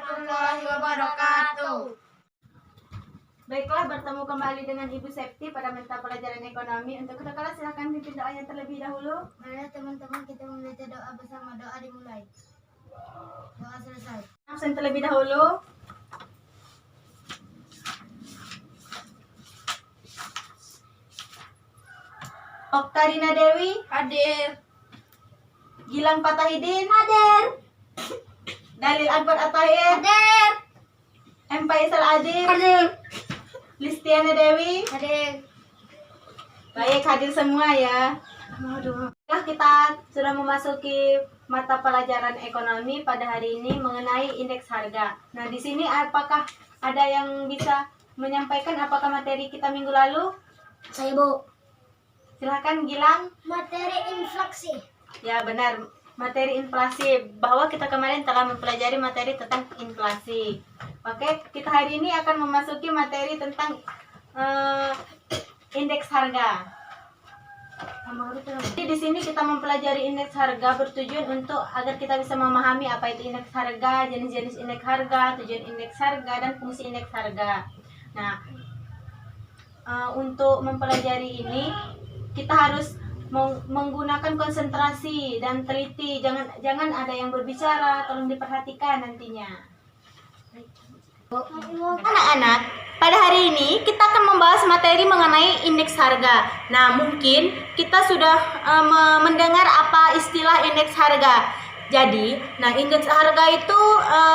warahmatullahi wabarakatuh. Baiklah, bertemu kembali dengan Ibu Septi pada mata pelajaran ekonomi. Untuk kelas silakan pimpin doanya terlebih dahulu. Mari teman-teman kita membaca doa bersama. Doa dimulai. Doa selesai. Absen terlebih dahulu. Oktarina Dewi Hadir. Gilang Patahidin Hadir. Dalil Akbar Atahir Hadir. M. Faisal Adil Hadir. Listiana Dewi. Hadir. Baik, hadir semua ya. Nah, kita sudah memasuki mata pelajaran ekonomi pada hari ini mengenai indeks harga. Nah, di sini apakah ada yang bisa menyampaikan apakah materi kita minggu lalu? Saya Bu. Silahkan Gilang. Materi inflasi. Ya benar, materi inflasi. Bahwa kita kemarin telah mempelajari materi tentang inflasi. Oke, kita hari ini akan memasuki materi tentang indeks harga. Jadi di sini kita mempelajari indeks harga bertujuan untuk agar kita bisa memahami apa itu indeks harga, jenis-jenis indeks harga, tujuan indeks harga, dan fungsi indeks harga. Nah, untuk mempelajari ini kita harus menggunakan konsentrasi dan teliti. Jangan ada yang berbicara, tolong diperhatikan nantinya. Anak-anak, pada hari ini kita akan membahas materi mengenai indeks harga. Nah, mungkin kita sudah mendengar apa istilah indeks harga. Jadi, indeks harga itu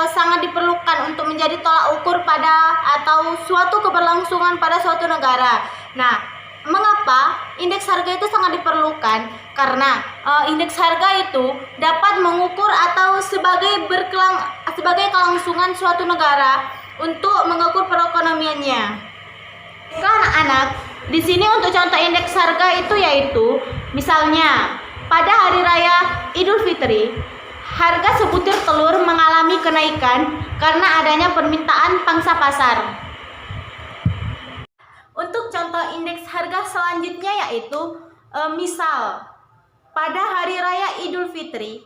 sangat diperlukan untuk menjadi tolak ukur pada atau suatu keberlangsungan pada suatu negara. Nah, mengapa indeks harga itu sangat diperlukan? Karena indeks harga itu dapat mengukur atau sebagai kelangsungan suatu negara untuk mengukur perekonomiannya. Anak-anak, di sini untuk contoh indeks harga itu yaitu misalnya pada hari raya Idul Fitri, harga sebutir telur mengalami kenaikan karena adanya permintaan pangsa pasar. Untuk contoh indeks harga selanjutnya yaitu misal pada hari raya Idul Fitri,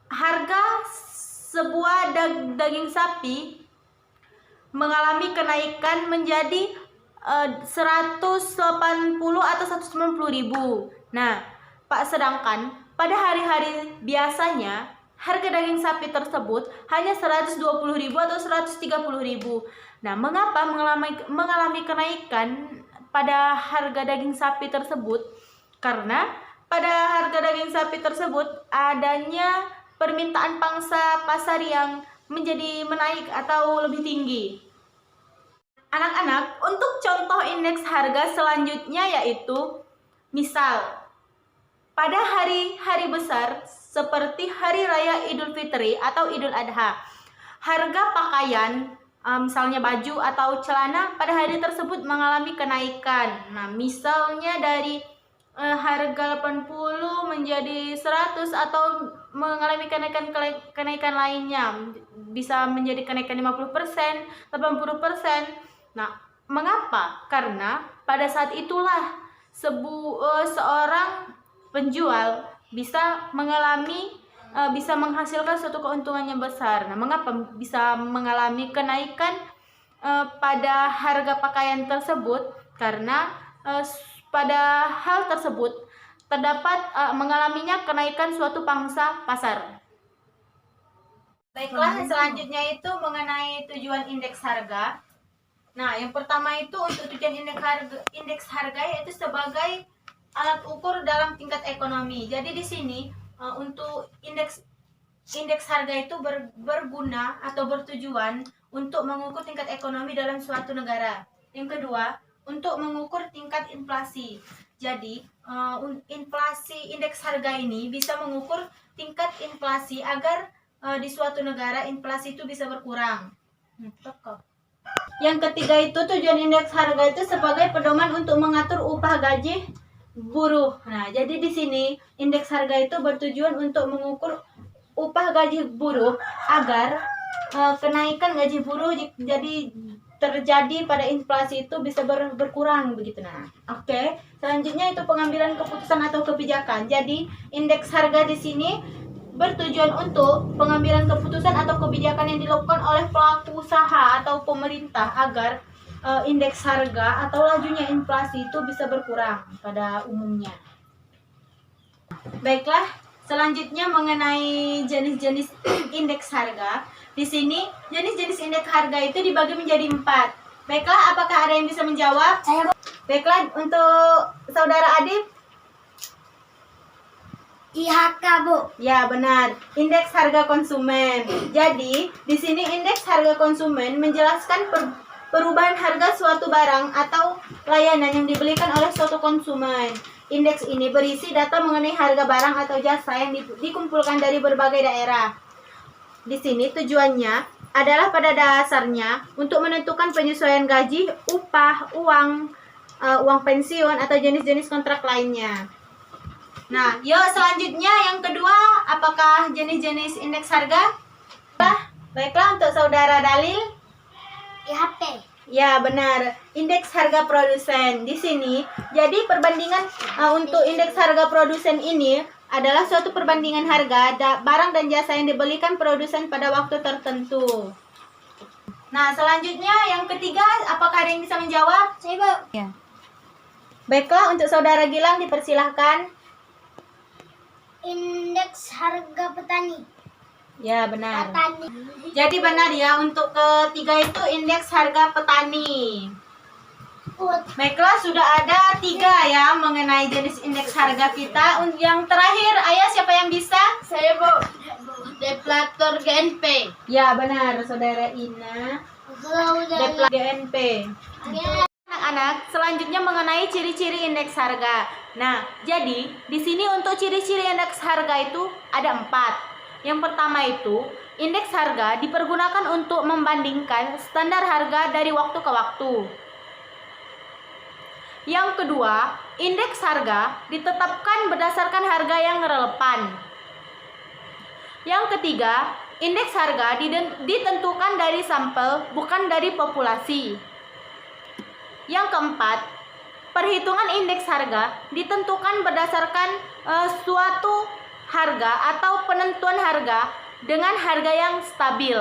harga sebuah daging sapi mengalami kenaikan menjadi 180 atau 190 ribu. Nah, sedangkan pada hari-hari biasanya harga daging sapi tersebut hanya 120 ribu atau 130 ribu. Nah, mengapa mengalami kenaikan pada harga daging sapi tersebut? Karena pada harga daging sapi tersebut adanya permintaan pangsa pasar yang menjadi menaik atau lebih tinggi. Anak-anak, untuk contoh indeks harga selanjutnya yaitu misal pada hari-hari besar seperti hari raya Idul Fitri atau Idul Adha, harga pakaian misalnya baju atau celana pada hari tersebut mengalami kenaikan. Nah, misalnya dari harga 80 menjadi 100 atau mengalami kenaikan lainnya, bisa menjadi kenaikan 50%, 80%. Nah, mengapa? Karena pada saat itulah seorang penjual bisa menghasilkan suatu keuntungan yang besar. Nah, mengapa bisa mengalami kenaikan pada harga pakaian tersebut? Karena pada hal tersebut terdapat mengalaminya kenaikan suatu pangsa pasar. Baiklah, selanjutnya itu mengenai tujuan indeks harga. Nah, yang pertama itu untuk tujuan indeks harga yaitu sebagai alat ukur dalam tingkat ekonomi. Jadi di sini untuk indeks harga itu berguna atau bertujuan untuk mengukur tingkat ekonomi dalam suatu negara. Yang kedua, untuk mengukur tingkat inflasi. Jadi inflasi indeks harga ini bisa mengukur tingkat inflasi agar di suatu negara inflasi itu bisa berkurang. Yang ketiga itu tujuan indeks harga itu sebagai pedoman untuk mengatur upah gaji buruh. Nah, jadi di sini indeks harga itu bertujuan untuk mengukur upah gaji buruh agar kenaikan gaji buruh jadi terjadi pada inflasi itu bisa berkurang begitu. Nah, selanjutnya itu pengambilan keputusan atau kebijakan. Jadi indeks harga di sini bertujuan untuk pengambilan keputusan atau kebijakan yang dilakukan oleh pelaku usaha atau pemerintah agar indeks harga atau lajunya inflasi itu bisa berkurang pada umumnya. Baiklah, selanjutnya mengenai jenis-jenis indeks harga. Di sini jenis-jenis indeks harga itu dibagi menjadi 4. Baiklah, apakah ada yang bisa menjawab? Saya, Bu. Baiklah, untuk saudara Adib. IHK, Bu. Ya, benar. Indeks harga konsumen. Jadi, di sini indeks harga konsumen menjelaskan perubahan harga suatu barang atau layanan yang dibelikan oleh suatu konsumen. Indeks ini berisi data mengenai harga barang atau jasa yang dikumpulkan dari berbagai daerah. Di sini tujuannya adalah pada dasarnya untuk menentukan penyesuaian gaji, upah, uang pensiun atau jenis-jenis kontrak lainnya. Nah, yuk selanjutnya yang kedua, apakah jenis-jenis indeks harga? Baiklah, untuk saudara Dalil. IHP. Ya, benar. Indeks harga produsen. Di sini, jadi perbandingan untuk indeks harga produsen ini adalah suatu perbandingan harga barang dan jasa yang dibelikan produsen pada waktu tertentu. Nah, selanjutnya yang ketiga, apakah ada yang bisa menjawab? Saya, Bu. Ya. Baiklah, untuk saudara Gilang dipersilahkan. Indeks harga petani. Ya, benar. Petani. Jadi benar ya, untuk ketiga itu indeks harga petani. Baiklah, sudah ada 3 ya mengenai jenis indeks harga kita. Yang terakhir, ayah siapa yang bisa? Saya, Bu. Deflator GNP. Ya, benar, saudara Ina. Deflator GNP. Anak-anak, selanjutnya mengenai ciri-ciri indeks harga. Nah, jadi di sini untuk ciri-ciri indeks harga itu ada 4. Yang pertama itu, indeks harga dipergunakan untuk membandingkan standar harga dari waktu ke waktu. Yang kedua, indeks harga ditetapkan berdasarkan harga yang relevan. Yang ketiga, indeks harga ditentukan dari sampel, bukan dari populasi. Yang keempat, perhitungan indeks harga ditentukan berdasarkan suatu harga atau penentuan harga dengan harga yang stabil.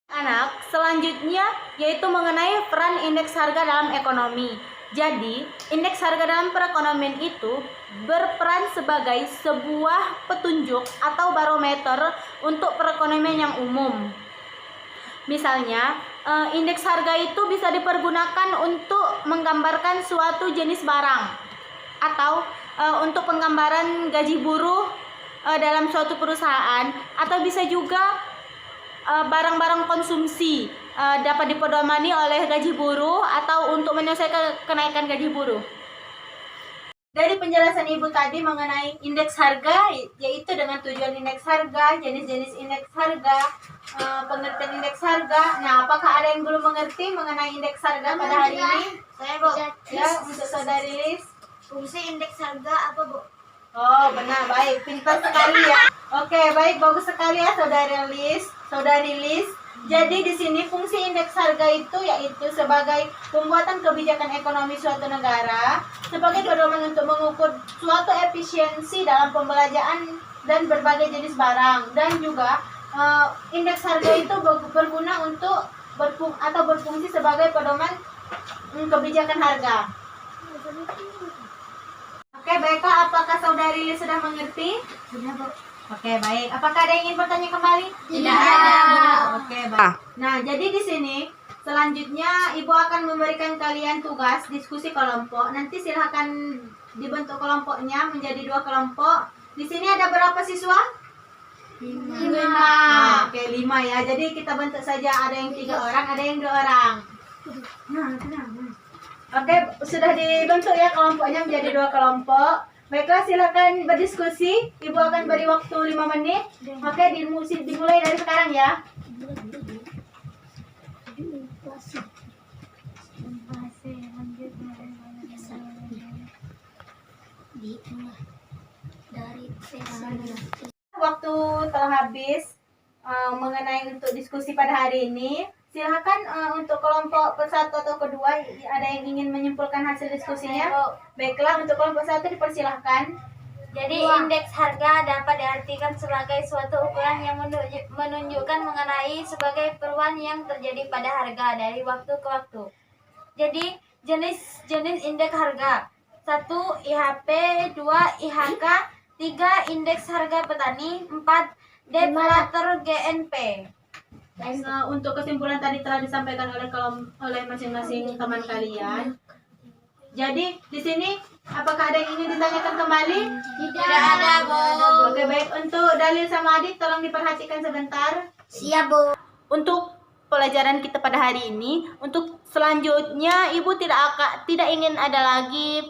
Anak, selanjutnya yaitu mengenai peran indeks harga dalam ekonomi. Jadi, indeks harga dalam perekonomian itu berperan sebagai sebuah petunjuk atau barometer untuk perekonomian yang umum. Misalnya, indeks harga itu bisa dipergunakan untuk menggambarkan suatu jenis barang atau untuk penggambaran gaji buruh dalam suatu perusahaan, atau bisa juga barang-barang konsumsi dapat dipedomani oleh gaji buruh atau untuk menyelesaikan kenaikan gaji buruh. Dari penjelasan Ibu tadi mengenai indeks harga, yaitu dengan tujuan indeks harga, jenis-jenis indeks harga, pengertian indeks harga. Nah, apakah ada yang belum mengerti mengenai indeks harga pada hari ini? Saya, Bu. Ya, untuk saudari Lis. Fungsi indeks harga apa, Bu? Oh, benar, baik, pintar sekali ya. Oke, baik, bagus sekali ya saudari Lis. Jadi di sini fungsi indeks harga itu yaitu sebagai pembuatan kebijakan ekonomi suatu negara, sebagai pedoman untuk mengukur suatu efisiensi dalam pembelanjaan dan berbagai jenis barang, dan juga indeks harga itu berguna untuk berfungsi sebagai pedoman kebijakan harga. Oke, baiklah, apakah saudari Lis sudah mengerti? Sudah, Bu. Oke, baik. Apakah ada yang ingin bertanya kembali? Tidak ada. Oke, baik. Nah, jadi di sini selanjutnya Ibu akan memberikan kalian tugas diskusi kelompok. Nanti silakan dibentuk kelompoknya menjadi 2 kelompok. Di sini ada berapa siswa? 5. Nah, oke, 5 ya. Jadi kita bentuk saja, ada yang 3 orang, ada yang 2 orang. Nah, tenang. Oke, sudah dibentuk ya kelompoknya menjadi 2 kelompok. Baiklah, silakan berdiskusi. Ibu akan beri waktu 5 menit. Oke, dimulai dari sekarang ya. Waktu telah habis mengenai untuk diskusi pada hari ini. Silakan untuk kelompok ke-1 atau kedua, ada yang ingin menyimpulkan hasil diskusinya? Baiklah, untuk kelompok 1 dipersilahkan. Jadi indeks harga dapat diartikan sebagai suatu ukuran yang menunjukkan mengenai sebagai perubahan yang terjadi pada harga dari waktu ke waktu. Jadi jenis indeks harga: 1. IHP, 2. IHK, 3. Indeks harga petani, 4. Deflator GNP. Nah, untuk kesimpulan tadi telah disampaikan oleh masing-masing teman kalian. Jadi di sini apakah ada yang ingin ditanyakan kembali? Tidak ada, Bu. Oke, baik. Untuk Dalil sama Adit tolong diperhatikan sebentar. Siap, Bu. Untuk pelajaran kita pada hari ini, untuk selanjutnya Ibu tidak ingin ada lagi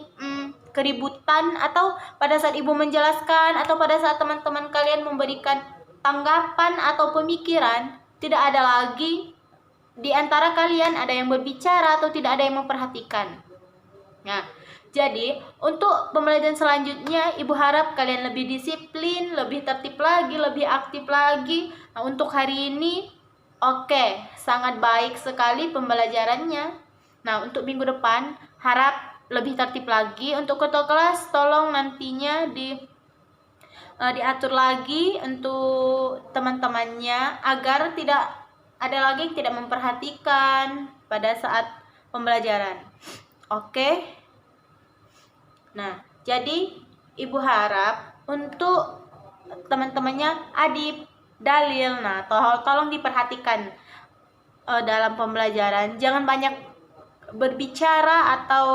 keributan, atau pada saat Ibu menjelaskan atau pada saat teman-teman kalian memberikan tanggapan atau pemikiran, tidak ada lagi di antara kalian ada yang berbicara atau tidak ada yang memperhatikan. Nah, jadi untuk pembelajaran selanjutnya Ibu harap kalian lebih disiplin, lebih tertib lagi, lebih aktif lagi. Nah, untuk hari ini oke, sangat baik sekali pembelajarannya. Nah, untuk minggu depan harap lebih tertib lagi. Untuk ketua kelas tolong nantinya diatur lagi untuk teman-temannya agar tidak ada lagi yang tidak memperhatikan pada saat pembelajaran. Oke. Nah, jadi Ibu harap untuk teman-temannya Adib, Dalil, nah tolong diperhatikan dalam pembelajaran. Jangan banyak berbicara atau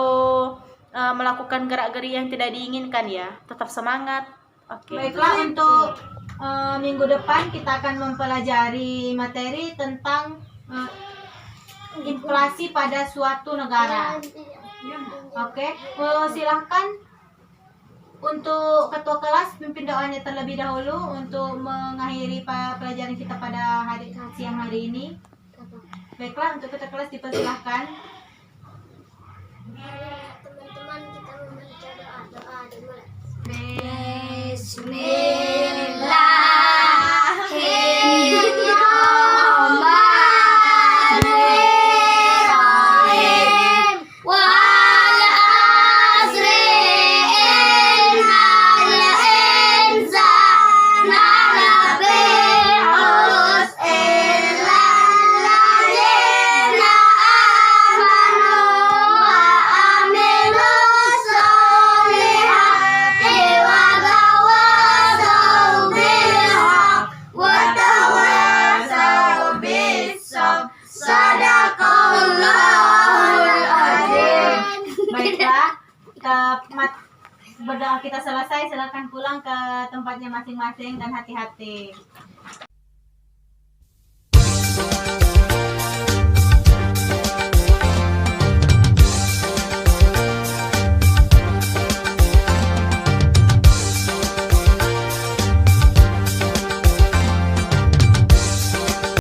melakukan gerak-geri yang tidak diinginkan ya. Tetap semangat. Oke. Baiklah, untuk minggu depan kita akan mempelajari materi tentang inflasi pada suatu negara. Oke, silahkan untuk ketua kelas pimpin doanya terlebih dahulu untuk mengakhiri pelajaran kita pada siang hari ini. Baiklah, untuk ketua kelas dipersilahkan. Teman-teman, kita membaca doa dimulai. Berdoa kita selesai, silakan pulang ke tempatnya masing-masing dan hati-hati.